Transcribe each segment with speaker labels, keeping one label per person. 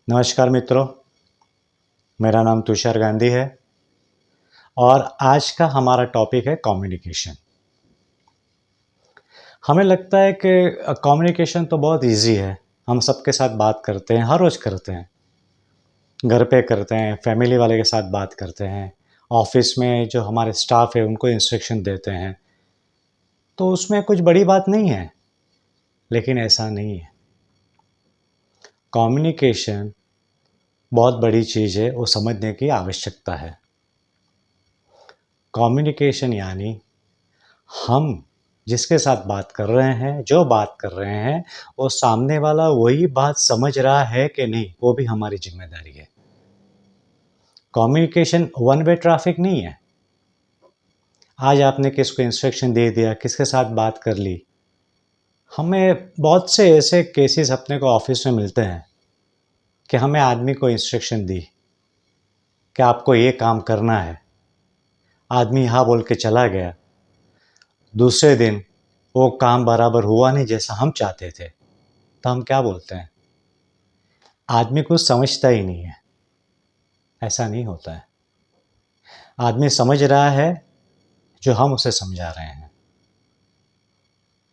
Speaker 1: नमस्कार मित्रों, मेरा नाम तुषार गांधी है और आज का हमारा टॉपिक है कम्युनिकेशन। हमें लगता है कि कम्युनिकेशन तो बहुत इजी है, हम सबके साथ बात करते हैं, हर रोज़ करते हैं। घर पे करते हैं, फैमिली वाले के साथ बात करते हैं, ऑफिस में जो हमारे स्टाफ है उनको इंस्ट्रक्शन देते हैं, तो उसमें कुछ बड़ी बात नहीं है। लेकिन ऐसा नहीं है। कम्युनिकेशन बहुत बड़ी चीज़ है, वो समझने की आवश्यकता है। कम्युनिकेशन यानी हम जिसके साथ बात कर रहे हैं, जो बात कर रहे हैं, वो सामने वाला वही बात समझ रहा है कि नहीं, वो भी हमारी ज़िम्मेदारी है। कम्युनिकेशन वन वे ट्रैफिक नहीं है। आज आपने किसको इंस्ट्रक्शन दे दिया, किसके साथ बात कर ली। हमें बहुत से ऐसे केसेस अपने को ऑफिस में मिलते हैं कि हमें आदमी को इंस्ट्रक्शन दी कि आपको ये काम करना है। आदमी हाँ बोल के चला गया। दूसरे दिन वो काम बराबर हुआ नहीं जैसा हम चाहते थे, तो हम क्या बोलते हैं? आदमी कुछ समझता ही नहीं है। ऐसा नहीं होता है। आदमी समझ रहा है जो हम उसे समझा रहे हैं।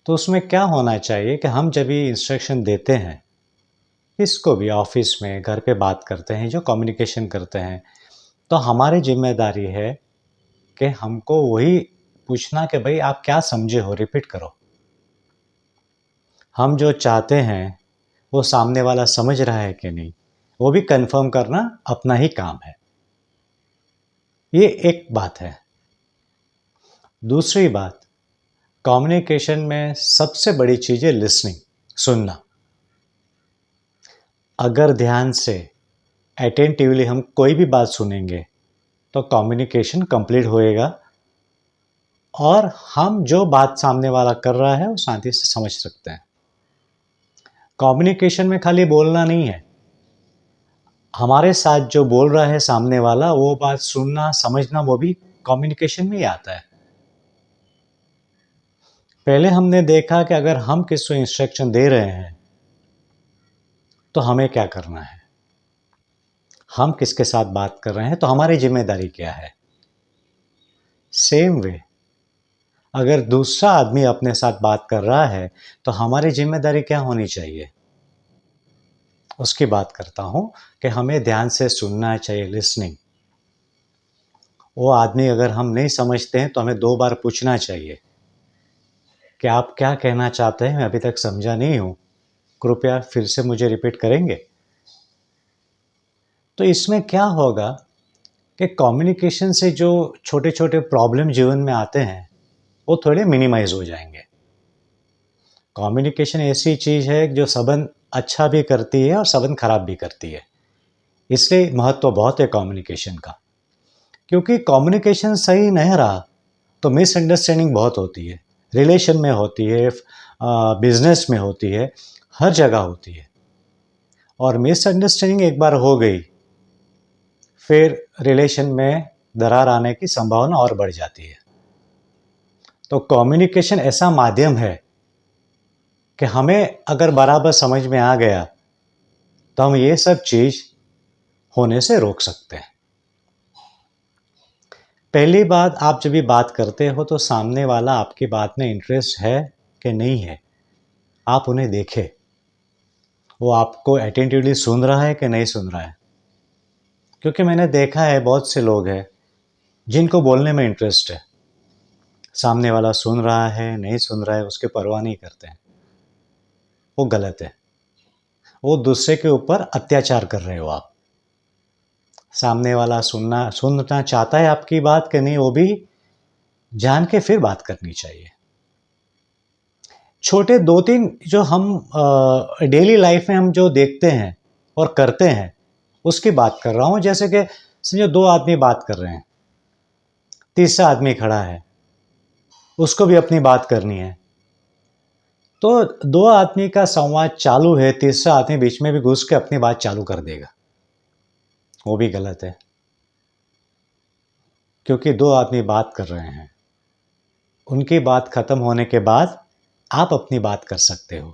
Speaker 1: तो उसमें क्या होना चाहिए कि हम जब भी इंस्ट्रक्शन देते हैं, किसको भी ऑफिस में, घर पे बात करते हैं, जो कम्युनिकेशन करते हैं, तो हमारी जिम्मेदारी है कि हमको वही पूछना कि भाई आप क्या समझे हो, रिपीट करो। हम जो चाहते हैं वो सामने वाला समझ रहा है कि नहीं, वो भी कंफर्म करना अपना ही काम है। ये एक बात है। दूसरी बात, कम्युनिकेशन में सबसे बड़ी चीज़ है लिसनिंग, सुनना। अगर ध्यान से अटेंटिवली हम कोई भी बात सुनेंगे तो कम्युनिकेशन कंप्लीट होएगा और हम जो बात सामने वाला कर रहा है वो शांति से समझ सकते हैं। कम्युनिकेशन में खाली बोलना नहीं है, हमारे साथ जो बोल रहा है सामने वाला, वो बात सुनना, समझना, वो भी कम्युनिकेशन में ही आता है। पहले हमने देखा कि अगर हम किसी को इंस्ट्रक्शन दे रहे हैं तो हमें क्या करना है, हम किसके साथ बात कर रहे हैं, तो हमारी जिम्मेदारी क्या है। सेम वे, अगर दूसरा आदमी अपने साथ बात कर रहा है तो हमारी जिम्मेदारी क्या होनी चाहिए, उसकी बात करता हूं कि हमें ध्यान से सुनना चाहिए, लिसनिंग। वो आदमी अगर हम नहीं समझते हैं तो हमें 2 बार पूछना चाहिए कि आप क्या कहना चाहते हैं, मैं अभी तक समझा नहीं हूं, कृपया फिर से मुझे रिपीट करेंगे। तो इसमें क्या होगा कि कम्युनिकेशन से जो छोटे छोटे प्रॉब्लम जीवन में आते हैं वो थोड़े मिनिमाइज हो जाएंगे। कम्युनिकेशन ऐसी चीज़ है जो संबंध अच्छा भी करती है और संबंध खराब भी करती है। इसलिए महत्व बहुत है कम्युनिकेशन का, क्योंकि कम्युनिकेशन सही नहीं रहा तो मिसअंडरस्टैंडिंग बहुत होती है। रिलेशन में होती है, बिजनेस में होती है, हर जगह होती है। और मिसअंडरस्टैंडिंग एक बार हो गई, फिर रिलेशन में दरार आने की संभावना और बढ़ जाती है। तो कम्युनिकेशन ऐसा माध्यम है कि हमें अगर बराबर समझ में आ गया तो हम ये सब चीज़ होने से रोक सकते हैं। पहली बात, आप जब भी बात करते हो तो सामने वाला आपकी बात में इंटरेस्ट है कि नहीं है, आप उन्हें देखें। वो आपको अटेंटिवली सुन रहा है कि नहीं सुन रहा है। क्योंकि मैंने देखा है बहुत से लोग हैं जिनको बोलने में इंटरेस्ट है, सामने वाला सुन रहा है नहीं सुन रहा है उसके परवाह नहीं करते हैं। वो गलत है। वो दूसरे के ऊपर अत्याचार कर रहे हो आप। सामने वाला सुनना चाहता है आपकी बात कि नहीं, वो भी जान के फिर बात करनी चाहिए। छोटे 2-3 जो हम डेली लाइफ में हम जो देखते हैं और करते हैं उसकी बात कर रहा हूँ। जैसे कि समझो 2 आदमी बात कर रहे हैं, तीसरा आदमी खड़ा है, उसको भी अपनी बात करनी है। तो 2 आदमी का संवाद चालू है, तीसरा आदमी बीच में भी घुस के अपनी बात चालू कर देगा, वो भी गलत है। क्योंकि 2 आदमी बात कर रहे हैं, उनकी बात खत्म होने के बाद आप अपनी बात कर सकते हो।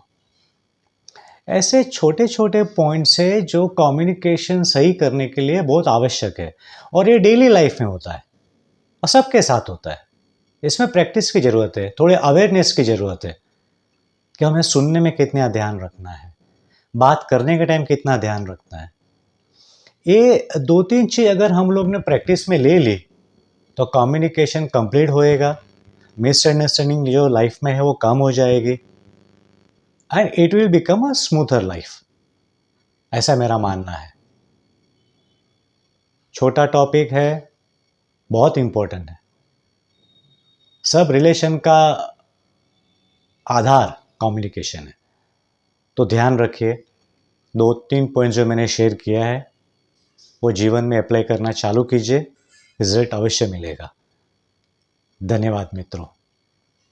Speaker 1: ऐसे छोटे छोटे पॉइंट्स है जो कम्युनिकेशन सही करने के लिए बहुत आवश्यक है और ये डेली लाइफ में होता है और सबके साथ होता है। इसमें प्रैक्टिस की ज़रूरत है, थोड़े अवेयरनेस की ज़रूरत है कि हमें सुनने में कितना ध्यान रखना है, बात करने के टाइम कितना ध्यान रखना है। ये 2-3 चीज़ अगर हम लोग ने प्रैक्टिस में ले ली तो कम्युनिकेशन कंप्लीट होएगा, मिसअंडरस्टैंडिंग जो लाइफ में है वो कम हो जाएगी and it will become a smoother life, ऐसा मेरा मानना है। छोटा टॉपिक है, बहुत इम्पोर्टेंट है। सब रिलेशन का आधार कम्युनिकेशन है। तो ध्यान रखिए, 2-3 पॉइंट जो मैंने शेयर किया है वो जीवन में अप्लाई करना चालू कीजिए, रिजल्ट अवश्य मिलेगा। धन्यवाद मित्रों।